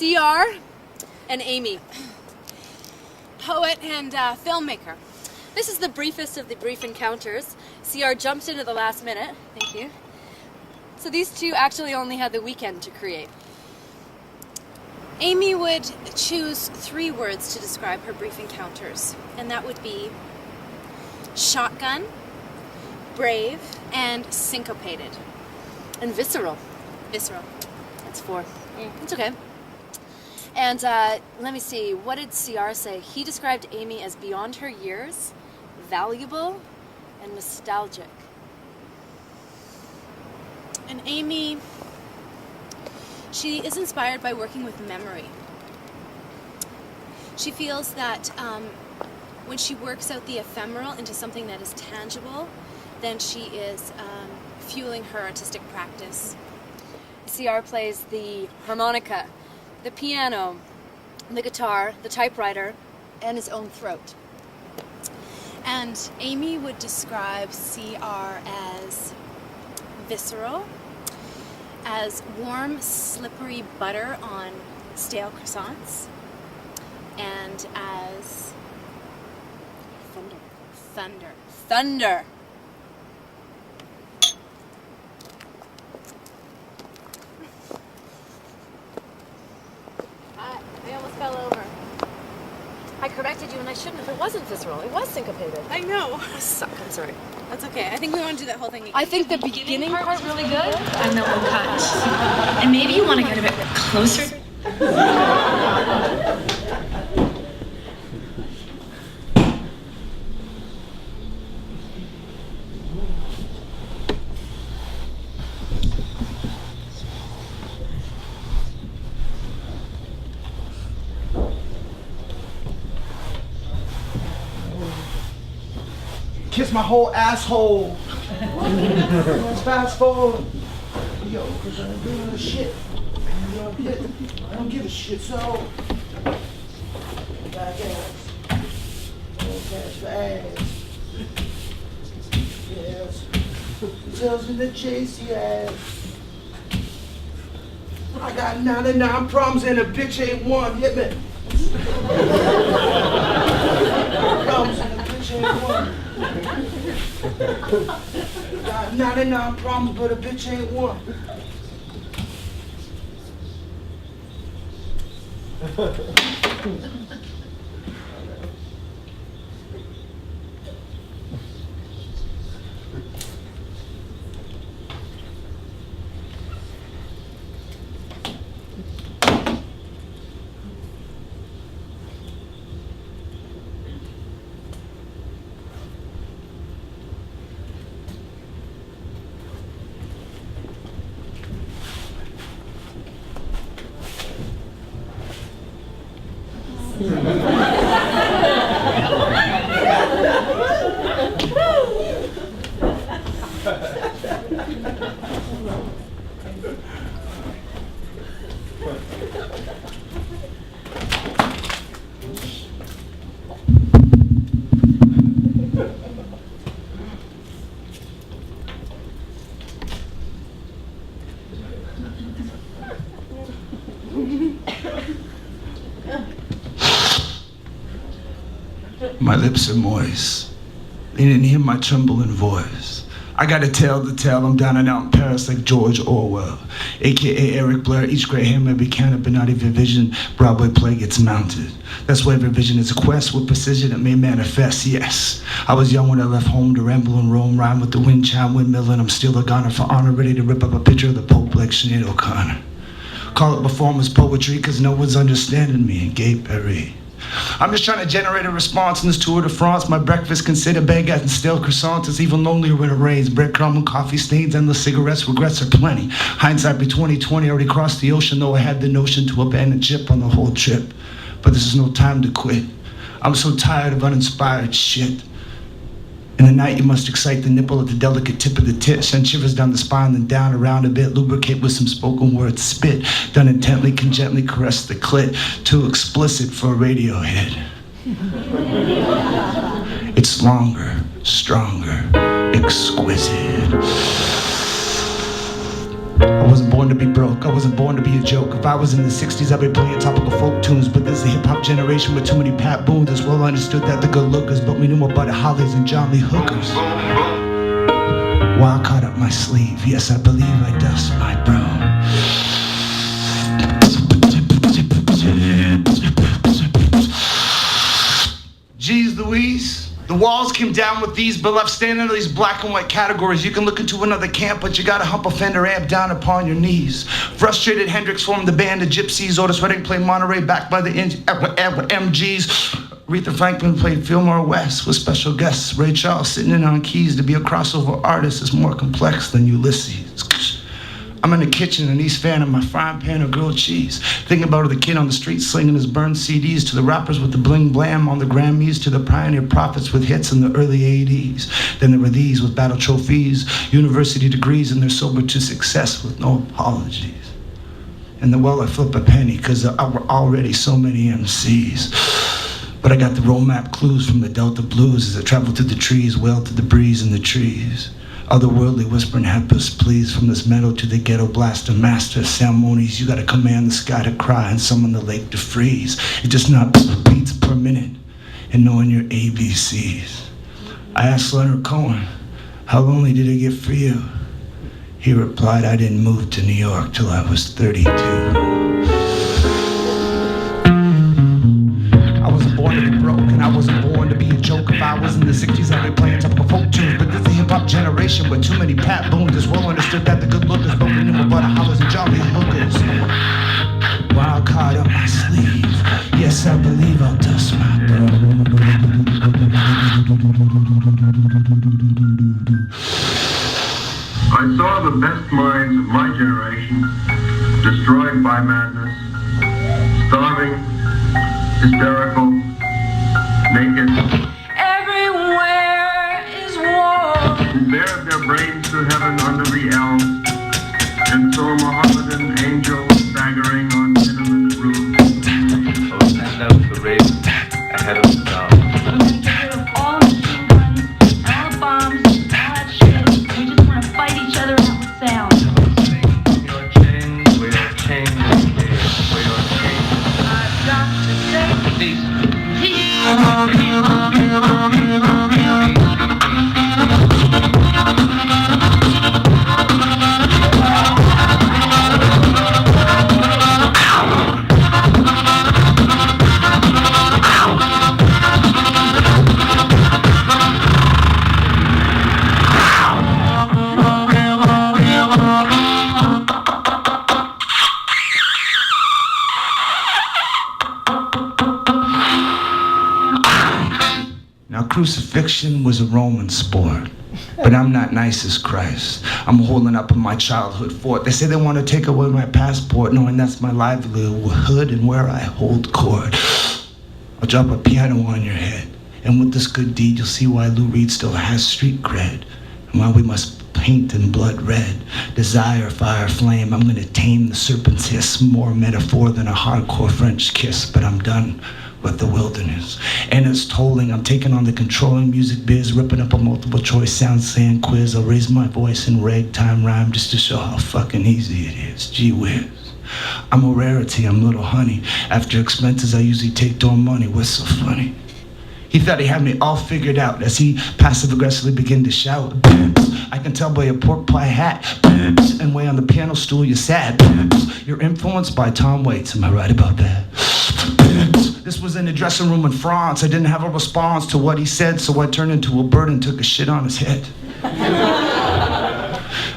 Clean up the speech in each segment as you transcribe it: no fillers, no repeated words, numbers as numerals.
CR and Amy, poet and filmmaker. This is the briefest of the brief encounters. CR jumped into the last minute. Thank you. So these two actually only had the weekend to create. Amy would choose 3 words to describe her brief encounters, and that would be shotgun, brave, and syncopated. And visceral. Visceral. That's 4. It's okay. And let me see, what did CR say? He described Amy as beyond her years, valuable, and nostalgic. And Amy, she is inspired by working with memory. She feels that when she works out the ephemeral into something that is tangible, then she is fueling her artistic practice. CR plays the harmonica, the piano, the guitar, the typewriter, and his own throat. And Amy would describe CR as visceral, as warm, slippery butter on stale croissants, and as thunder. I almost fell over. I corrected you and I shouldn't have. It wasn't visceral. It was syncopated. I know. I suck. I'm sorry. That's okay. I think we want to do that whole thing again. I think the beginning part's really good. And then we'll cut. And maybe you want to get a bit closer. Kiss my whole asshole. Let's fast forward. Yo, cause I ain't doing the shit. I don't give a shit, so. Back ass. Don't catch the ass. Yes. Tells me to chase the ass. I got 99 problems and a bitch ain't one. Hit me. Problems and a bitch ain't one. Got 99 problems, but a bitch ain't one. My lips are moist. They didn't hear my trembling voice. I got a tale to tell. I'm down and out in Paris like George Orwell, aka Eric Blair. Each great hair may be counted, but not every vision Broadway play gets mounted. That's why every vision is a quest with precision that may manifest. Yes, I was young when I left home to ramble and roam, rhyme with the wind chime, windmill, and I'm still a goner for honor, ready to rip up a picture of the Pope like Sinead O'Connor. Call it performance poetry, cause no one's understanding me. Gay Perry. I'm just trying to generate a response in this Tour de France. My breakfast consider baguette and stale croissants. It's even lonelier when it rains. Breadcrumb and coffee stains, endless cigarettes, regrets are plenty. Hindsight be 20/20, already crossed the ocean, though I had the notion to abandon ship on the whole trip. But this is no time to quit. I'm so tired of uninspired shit. In the night, you must excite the nipple at the delicate tip of the tit, send shivers down the spine, then down around a bit, lubricate with some spoken word spit, done intently, can gently caress the clit, too explicit for a radio hit. It's longer, stronger, exquisite. I wasn't born to be broke, I wasn't born to be a joke. If I was in the 60s, I'd be playing topical folk tunes. But there's a hip-hop generation with too many Pat Boones. It's well understood that the good lookers, but we knew more about the Hollies and John Lee Hookers. Wild caught up my sleeve, yes, I believe I dust my broom. Geez Louise, the walls came down with these, but left standing in these black and white categories. You can look into another camp, but you gotta hump a Fender amp down upon your knees. Frustrated Hendrix formed the band of Gypsies. Otis Redding played Monterey, backed by the MGs. Aretha Franklin played Fillmore West with special guests. Ray Charles sitting in on keys. To be a crossover artist is more complex than Ulysses. I'm in the kitchen in East Van in my frying pan of grilled cheese. Thinking about the kid on the street slinging his burned CDs, to the rappers with the bling blam on the Grammys, to the pioneer prophets with hits in the early 80s. Then there were these with battle trophies, university degrees, and they're sober to success with no apologies. And then, well, I flip a penny, cause there were already so many MCs. But I got the road map clues from the Delta Blues as I traveled through the trees, wailed to the breeze in the trees. Otherworldly whispering helpless pleas from this meadow to the ghetto blaster master ceremonies. You gotta command the sky to cry and summon the lake to freeze. It's just not beats per minute and knowing your ABCs. I asked Leonard Cohen, how lonely did it get for you? He replied, I didn't move to New York till I was 32. I wasn't born to be broke, and I wasn't born to be a joke. If I was in the 60s, I'd be playing typical folk tunes. But there's a hip-hop generation with too many Pat Boones. It's well understood that the good lookers, but we knew about the Hollies and John Lee Hookers. Wild card up my sleeve, yes, I believe I'll dust my broom. I saw the best minds of my generation destroyed by madness, starving, hysterical, naked, Everywhere is war. who bared their brains to heaven under the elms, and saw Mohammedan angels staggering on tenement roofs. I will send out the ravens ahead of the dogs. We're gonna get rid of all the machine guns, and all the bombs, and all that shit. We just wanna fight each other out with sound. Your chains, we are chained in caves, we are chained. I've got to say Peace. Now, crucifixion was a Roman sport, but I'm not nice as Christ. I'm holding up in my childhood fort. They say they want to take away my passport, knowing that's my livelihood and where I hold court. I'll drop a piano on your head, and with this good deed, you'll see why Lou Reed still has street cred, and why we must paint in blood red. Desire, fire, flame, I'm gonna tame the serpent's hiss. More metaphor than a hardcore French kiss, but I'm done with the wilderness. And it's tolling, I'm taking on the controlling music biz, ripping up a multiple choice sound saying quiz. I'll raise my voice in ragtime rhyme just to show how fucking easy it is. Gee whiz. I'm a rarity, I'm little honey. After expenses, I usually take door money. What's so funny? He thought he had me all figured out as he passive-aggressively began to shout. I can tell by your pork pie hat and way on the piano stool you sat. You're influenced by Tom Waits, am I right about that? This was in the dressing room in France. I didn't have a response to what he said, so I turned into a bird and took a shit on his head.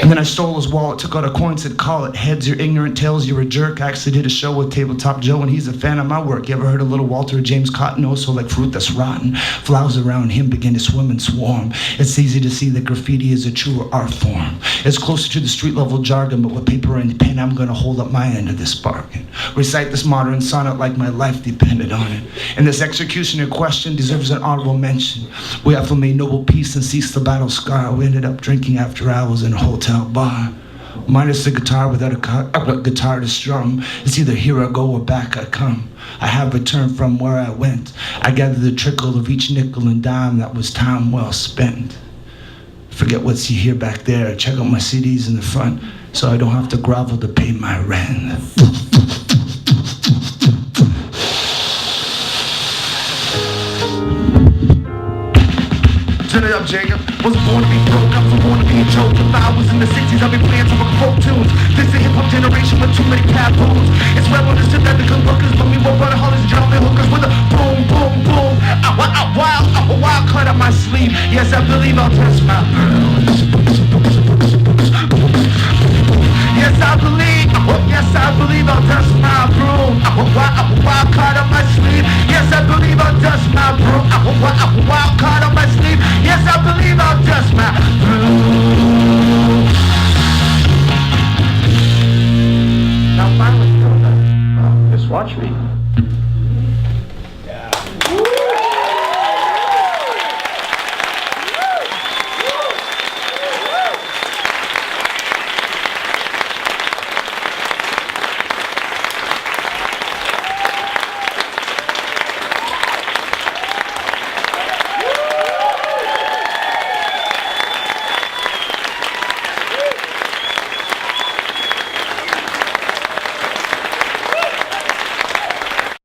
And then I stole his wallet, took out a coin, said, call it heads, you're ignorant, tails, you're a jerk. I actually did a show with Tabletop Joe, and he's a fan of my work. You ever heard of Little Walter or James Cotton? Oh, so like fruit that's rotten. Flowers around him begin to swim and swarm. It's easy to see that graffiti is a truer art form. It's closer to the street level jargon, but with paper and pen, I'm gonna hold up my end of this bargain. Recite this modern sonnet like my life depended on it. And this executioner question deserves an honorable mention. We have made noble peace and ceased the battle scar. We ended up drinking after hours in a hotel bar. Minus the guitar without a guitar to strum. It's either here I go or back I come. I have returned from where I went. I gather the trickle of each nickel and dime that was time well spent. Forget what's you hear back there. Check out my CDs in the front so I don't have to grovel to pay my rent. Turn it up, Jacob. Wasn't born to be broke, I was born to be a joke. If I was in the 60s, I'd be playing some folk tunes. This is a hip-hop generation with too many taboos. It's well understood that the good workers, but we won't run hollers and drop their hookers with a boom, boom, boom. Wild cut up my sleeve. Yes, I believe I'll test my pearls.